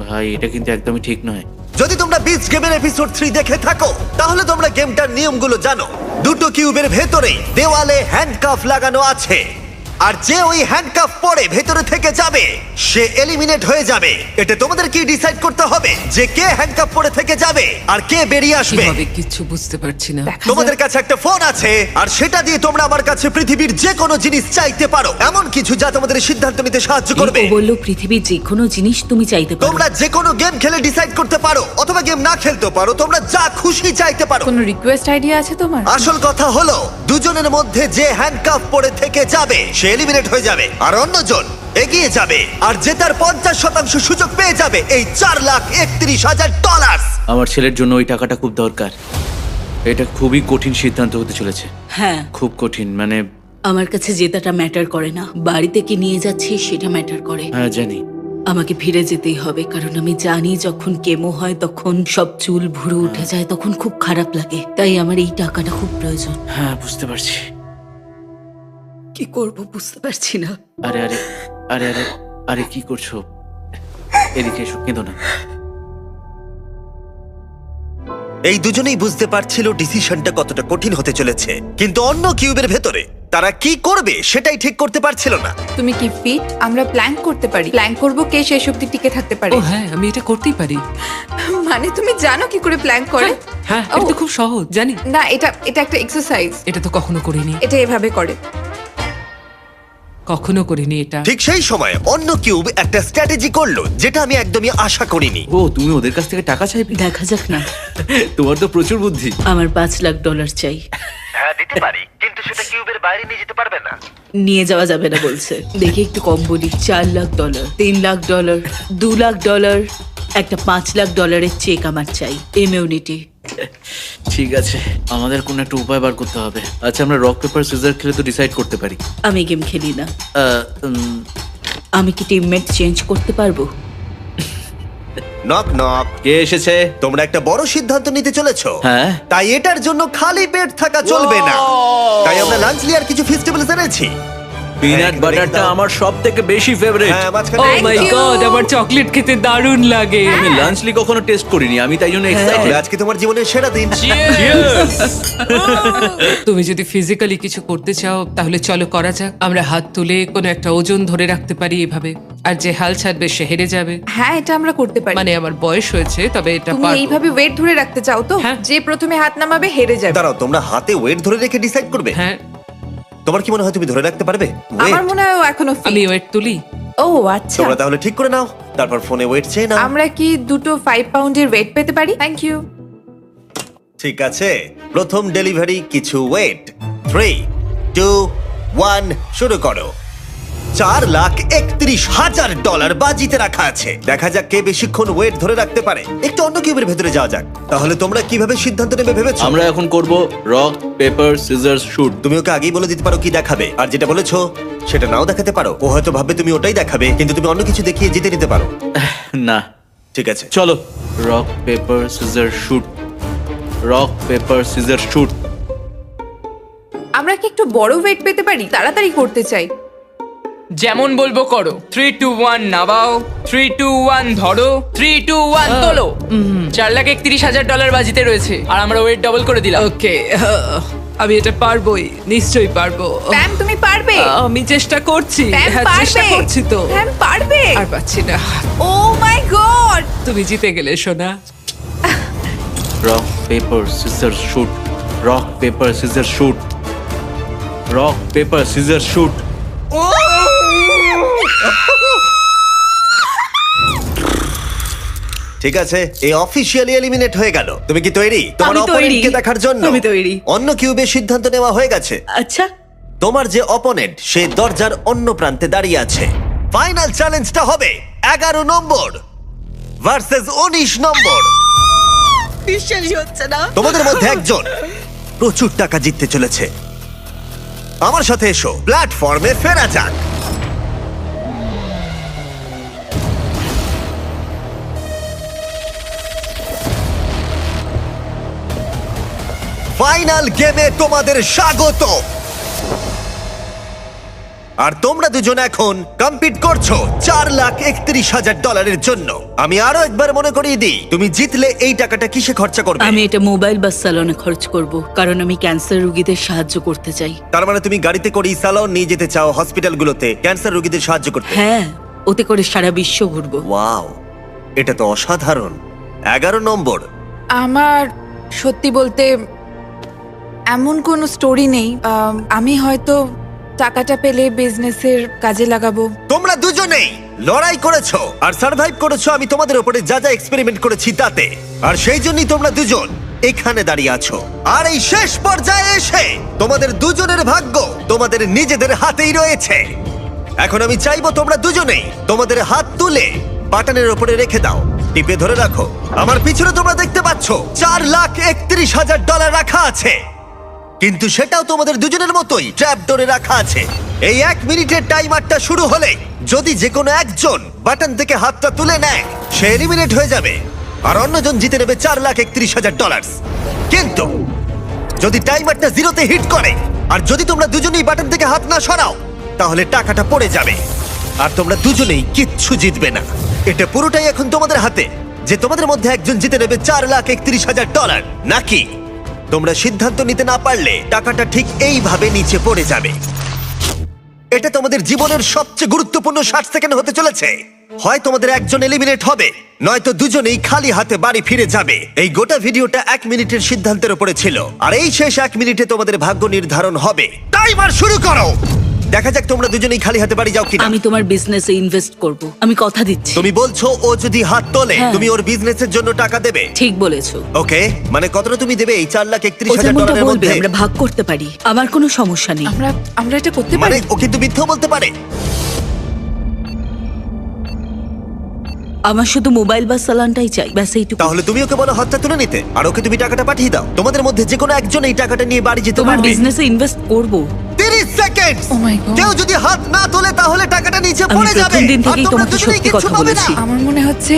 ভাই এটা কিন্তু একদমই ঠিক নয়। যদি তোমরা বিচ গেমের এপিসোড 3 দেখে থাকো তাহলে তোমরা গেমটার নিয়মগুলো জানো। দুটো কিউবের ভেতরে দেওয়ালে হ্যান্ডকাফ লাগানো আছে, আর যে ওই হ্যান্ডকাফ পরে ভেতরে থেকে যাবে সে এলিমিনেট হয়ে যাবে। এটা তোমাদের কি ডিসাইড করতে হবে যে কে হ্যান্ডকাফ পরে থেকে যাবে আর কে বেরিয়ে কি আসবে। হবে কিচ্ছু বুঝতে পারছি না। তোমাদের কাছে একটা ফোন আছে, আর সেটা দিয়ে তোমরা আমার কাছে পৃথিবীর যে কোনো জিনিস চাইতে পারো, এমন কিছু যা তোমাদের সিদ্ধান্ত নিতে সাহায্য করবে। ও বললো পৃথিবীর যে কোনো জিনিস তুমি চাইতে পারো। তোমরা যে কোনো গেম খেলে ডিসাইড করতে পারো, অথবা গেম না খেলতে পারো। তোমরা যা খুশি চাইতে পারো। কোনো রিকোয়েস্ট আইডিয়া আছে তোমার? আসল কথা হলো দুজনের মধ্যে যে হ্যান্ডকাফ পরে থেকে যাবে সে এলিমিনেট হয়ে যাবে, আর অন্যজন এগিয়ে যাবে, আর জেতার 50% সুযোগ পেয়ে যাবে এই $4,31,000। আমার ছেলের জন্য ওই টাকাটা খুব দরকার। এটা খুবই কঠিন সিদ্ধান্ত হতে চলেছে। হ্যাঁ, খুব কঠিন, মানে আমার কাছে জেতাটা ম্যাটার করে না, বাড়িতে কি নিয়ে যাচ্ছি সেটা ম্যাটার করে। হ্যাঁ জানি। আমাকে ফিরে যেতেই হবে, কারণ আমি জানি যখন কেমো হয় তখন সব চুল ভুরু উঠে যায়, তখন খুব খারাপ লাগে। তাই আমার এই টাকাটা খুব প্রয়োজন। হ্যাঁ বুঝতে পারছি। কি করব বুঝতে পারছি না। আরে আরে আরে আরে আরে কি করছো? এদিকে এসো, কেঁদো না। এই দুজনেই বুঝতে পারছিল ডিসিশনটা কতটা কঠিন হতে চলেছে, কিন্তু অন্য কিউবের ভেতরে তারা কি করবে সেটাই ঠিক করতে পারছিল না। তুমি কি ফিট? আমরা প্ল্যান করতে পারি। প্ল্যান করব কে শেষ অবধি টিকে থাকতে পারে। ও হ্যাঁ, আমি এটা করতেই পারি। মানে তুমি জানো কি করে প্ল্যান করে? হ্যাঁ, এটা তো খুব সহজ, জানি। না, এটা একটা এক্সারসাইজ। এটা তো কখনো করিনি, এটা এভাবে করে। কখনো করিনি এটা। ঠিক সেই সময় অন্য কিউব একটা স্ট্র্যাটেজি করলো যেটা আমি একদমই আশা করিনি। ও তুমি ওদের কাছ থেকে টাকা চাইবে? দেখা যাক না। তোমার তো প্রচুর বুদ্ধি। আমার $5,00,000 চাই। হ্যাঁ দিতে পারি, কিন্তু সেটা কিউবের বাইরে নিয়ে যেতে পারবে না। নিয়ে যাওয়া যাবে না বলছে। দেখি একটু কম বলি। $4,00,000, $3,00,000, $2,00,000, একটা $5,00,000 চেক আমার চাই। ইমিউনিটি। ঠিক আছে, আমাদের কোনো একটা উপায় বার করতে হবে। আচ্ছা আমরা রক পেপার সিজার খেলে তো ডিসাইড করতে পারি। আমি গেম খেলি না। আহ, উম, আমি কি টিমমেট চেঞ্জ করতে পারবো? Knock knock. কে এসেছে? তোমরা একটা বড় সিদ্ধান্ত নিতে চলেছো। হ্যাঁ। তাই এটার জন্য খালি পেট থাকা চলবে না। তাই আমরা লাঞ্চ লিয়ার কিছু ফেস্টিভ্যালস এনেছি। পিনাট বাটারটা আমার সব থেকে বেশি ফেভারিট। হ্যাঁ, ও মাঝখানে Thank মাই you. গড, আমার চকলেট খেতে দারুণ লাগে। আমি লাঞ্চলি কখনো টেস্ট করিনি, আমি তাই জন্য তাহলে এক্সাইটেড। আজকে তোমার জীবনের সেরা দিন। তুমি যদি ফিজিক্যালি কিছু করতে চাও তাহলে চলো করা যাক। আমরা হাত তুলে কোনো একটা ওজন ধরে রাখতে পারি এভাবে, আর যে হাল ছাড়বে সে হেরে যাবে। হ্যাঁ, এটা আমরা করতে পারি। মানে আমার বয়স হয়েছে, তবে এটা তুমি পারবো। এইভাবে ওয়েট ধরে রাখতে চাও তো? হ্যাঁ। যে প্রথমে হাত নামাবে হেরে যাবে। দাঁড়াও, তোমরা হাতে ওয়েট ধরে রেখে ডিসাইড করবে? হ্যাঁ, তোমার কি মনে হয় তুমি ধরে রাখতে পারবে আমার weight? মনে হয় ও এখনো fit। আমি ওয়েট তুলি। ও আচ্ছা। তোমরা তাহলে ঠিক করে নাও, তারপর ফোনে ওয়েট চেয়ে নাও। আমরা কি দুটো 5 পাউন্ডের ওয়েট পেতে পারি? Thank you. ঠিক আছে, প্রথম ডেলিভারি কিছু ওয়েট। 3 2 1 শুরু করো। $4,31,000 বাজিতে রাখা আছে। দেখা যাক কে বেশিক্ষণ ওয়েট ধরে রাখতে পারে। একটু অন্য কিউবের ভেতরে যাওয়া যাক। তাহলে তোমরা কিভাবে সিদ্ধান্ত নেবে ভেবেছো? আমরা এখন করব রক পেপার সিজার শুট। তুমি ওকে আগেই বলে দিতে পারো কি দেখাবে, আর যেটা বলেছো সেটা নাও দেখাতে পারো। ও হয়তো ভাববে তুমি ওটাই দেখাবে, কিন্তু তুমি অন্য কিছু দেখিয়ে জিতে নিতে পারো। না, ঠিক আছে, চলো rock paper scissor shoot. Rock paper scissor shoot. আমরা কি একটু বড় ওয়েট পেতে পারি? তাড়াতাড়ি করতে চাই। যেমন বলবো করো। 3 2 1 নামাও, 3 2 1 ধরো, 3 2 1 তোলো। $4,31,000 বাজিতে রয়েছে, আর আমরা ওয়েট ডবল করে দিলাম। ওকে, আমি এটা পারবোই, নিশ্চয়ই পারবো। প্যাম তুমি পারবে। আমি চেষ্টা করছি। প্যাম হ্যাঁ, চেষ্টা পারবে। করছি তো। প্যাম পারবে। আর পাচ্ছি না। ও মাই গড। তুমি জিতে গেলে সোনা। Rock paper scissor shoot, rock paper scissor shoot, rock paper scissor shoot. ঠিক আছে, এই অফিসিয়ালি এলিমিনেট হয়ে গেল। তুমি কি তৈরি তোমার আমি তৈরি। অপোনেন্টকে দেখার জন্য? আমি তৈরি। অন্য কিউবে সিদ্ধান্ত নেওয়া হয়ে গেছে। আচ্ছা, তোমার যে অপোনেন্ট সে দরজার অন্য প্রান্তে দাঁড়িয়ে আছে। ফাইনাল চ্যালেঞ্জটা হবে 11 নম্বর ভার্সেস 19 নম্বর। বিশ্বাসই হচ্ছে না। তোমাদের মধ্যে একজন প্রচুর টাকা জিততে চলেছে। আমার সাথে এসো, প্ল্যাটফর্মে ফেরা যাক। ফাইনাল গেমে তোমাদের স্বাগত। আর তোমরা দুজন এখন কম্পিট করছো $4,31,000 জন্য। আমি আরো একবার মনে করিয়ে দিই, তুমি জিতলে এই টাকাটা কিসে খরচা করবে? আমি এটা মোবাইল বা স্যালনে খরচ করব, কারণ আমি ক্যান্সার রোগীদের সাহায্য করতে চাই। তার মানে তুমি গাড়িতে করে স্যালন নিয়ে যেতে চাও হসপিটালগুলোতে ক্যান্সার রোগীদের সাহায্য করতে? হ্যাঁ, ওতে করে সারা বিশ্ব ঘুরবো। ওয়াও, এটা তো অসাধারণ। 11 নম্বর। আমার সত্যি বলতে এমন কোনো স্টোরি নেই। আমি হয়তো টাকাটা পেলে বিজনেসের কাজে লাগাবো। তোমরা দুজনেই লড়াই করেছো আর সার্ভাইভ করেছো আমি তোমাদের উপরে যা যা এক্সপেরিমেন্ট করেছি তাতে। আর সেই জন্যই তোমরা দুজন এখানে দাঁড়িয়ে আছো। আর এই শেষ পর্যায়ে এসে তোমাদের দুজনের ভাগ্য তোমাদের নিজেদের হাতেই রয়েছে। এখন আমি চাইবো তোমরা দুজনেই তোমাদের হাত তুলে বাটনের উপরে রেখে দাও, টিপে ধরে রাখো। আমার পিছনে তোমরা দেখতে পাচ্ছ $4,31,000 রাখা আছে, কিন্তু সেটাও তোমাদের দুজনের মতোই ট্র্যাপ ডোরে রাখা আছে। এই 1 মিনিটের টাইমারটা শুরু হলে যদি যে কোনো একজন বাটন থেকে হাতটা তুলে নেয় সে এলিমিনেট হয়ে যাবে, আর অন্যজন জিতে নেবে $4,31,000। কিন্তু যদি টাইমারটা জিরোতে হিট করে আর যদি তোমরা দুজনেই বাটন থেকে হাত না সরাও তাহলে টাকাটা পড়ে যাবে আর তোমরা দুজনেই কিচ্ছু জিতবে না। এটা পুরোটাই এখন তোমাদের হাতে যে তোমাদের মধ্যে একজন জিতে নেবে $4,31,000 নাকি তোমরা সিদ্ধান্ত নিতে না পারলে টাকাটা ঠিক এইভাবে নিচে পড়ে যাবে। এটা তোমাদের জীবনের সবচেয়ে গুরুত্বপূর্ণ 60 সেকেন্ড হতে চলেছে। হয় তোমাদের একজন এলিমিনেট হবে, নয়তো দুজনেই খালি হাতে বাড়ি ফিরে যাবে। এই গোটা ভিডিওটা 1 মিনিটের সিদ্ধান্তের উপরে ছিল, আর এই শেষ 1 মিনিটে তোমাদের ভাগ্য নির্ধারণ হবে। টাইমার শুরু করো। দেখা যাক তোমরা দুজনেই খালি হাতে বাড়ি যাও কিনা। আমি তোমার বিজনেসে ইনভেস্ট করব, আমি কথা দিচ্ছি। তুমি বলছো ও যদি হাত তোলে হ্যাঁ। তুমি ওর বিজনেসের জন্য টাকা দেবে? ঠিক বলেছো। ওকে, মানে কতটা তুমি দেবে এই ও $4,31,000 যেমনটা এর বলবে মধ্যে? আমরা ভাগ করতে পারি, আমার কোনো সমস্যা নেই। আমরা এটা করতে মানে পারি। ও কিন্তু মিথ্যাও বলতে পারে। আমার শুধু মোবাইল বা সালানটাই চাই, ব্যাস এইটুকু। তাহলে তুমি ওকে বলো হাতটা তুলে নিতে, আর ওকে তুমি টাকাটা পাঠিয়ে দাও। তোমাদের মধ্যে যে কোনো একজন এই টাকাটা নিয়ে বাড়ি যেতে তোমার পারবে। বিজনেসে ইনভেস্ট করব। 30 সেকেন্ড। Oh my God! কেউ যদি হাত না তোলে তাহলে টাকাটা নিচে আমি পড়ে যাবে। প্রথম দিন আর থেকেই তোমরা তোমাকে দুজনেই সত্যি কিচ্ছু কথা পাবে না। বলেছি। আমার মনে হচ্ছে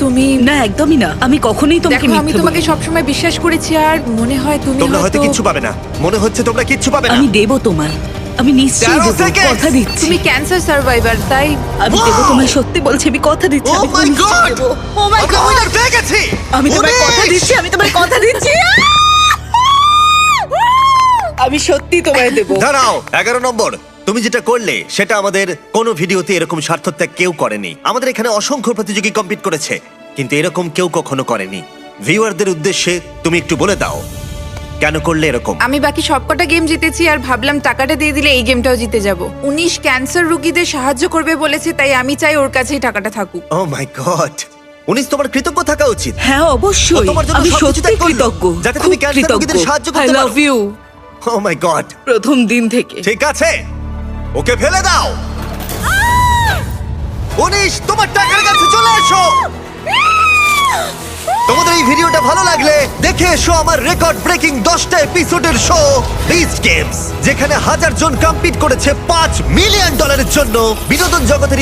তুমি না, একদমই না, আমি কখনোই তোমাকে দেখো, আমি মিথ্যে তোমাকে বলিনি। সবসময় বিশ্বাস করেছি আর মনে হয় তুমি তোমরা হয়তো কিচ্ছু পাবে না, মনে হচ্ছে তোমরা কিচ্ছু পাবে না। আমি দেব তোমায়, আমি নিশ্চয়ই 13 দেব, seconds! কথা দিচ্ছি। তুমি ক্যান্সার সার্ভাইভার, তাই আমি Wow! দেব তোমায়, সত্যি বলছি, আমি কথা দিচ্ছি। ও আমি মাই নিশ্চয়ই গড! দেব। Oh my আমরা God! উইনার পেয়ে গেছি। আমি তোমায় কথা 19! দিচ্ছি, আমি তোমায় কথা দিচ্ছি। আমি সত্যি তোমায় দেব। দাঁড়াও, 11 নম্বর। তুমি যেটা করলে সেটা আমাদের কোনো ভিডিওতে এরকম স্বার্থত্যাগ কেউ করেনি। আমাদের এখানে অসংখ্য প্রতিযোগী কম্পিট করেছে, কিন্তু এরকম কেউ কখনো করেনি। ভিউয়ারদের উদ্দেশ্যে তুমি একটু বলে দাও কেন করলে এরকম। আমি বাকি সবকটা গেম জিতেছি আর ভাবলাম টাকাটা দিয়ে দিলে এই গেমটাও জিতে যাব। 19 ক্যান্সার রোগীদের সাহায্য করবে বলেছে, তাই আমি চাই ওর কাছেই টাকাটা থাকুক। ও মাই গড, 19 তোমার কৃতজ্ঞ থাকা উচিত। হ্যাঁ, ও অবশ্যই, তোমার জন্য আমি সবকিছু সত্যি ত্যাগ করলো, কৃতজ্ঞ, যাতে তুমি খুব ক্যান্সার কৃতজ্ঞ। রোগীদের সাহায্য I করতে love পারো। you। Oh my god. প্রথম দিন থেকে। ঠিক আছে, ওকে ফেলে দাও। 19 তোমার টাকার কাছে চলে এসো। তোমাদের এই ভিডিওটা ভালো লাগলে দেখে এসো আমার রেকর্ড ব্রেকিং 10টা এপিসোডের শো বিস্ট গেমস, যেখানে 1000 জন কম্পিট করেছে $5 মিলিয়ন জন্য বিনোদন জগতের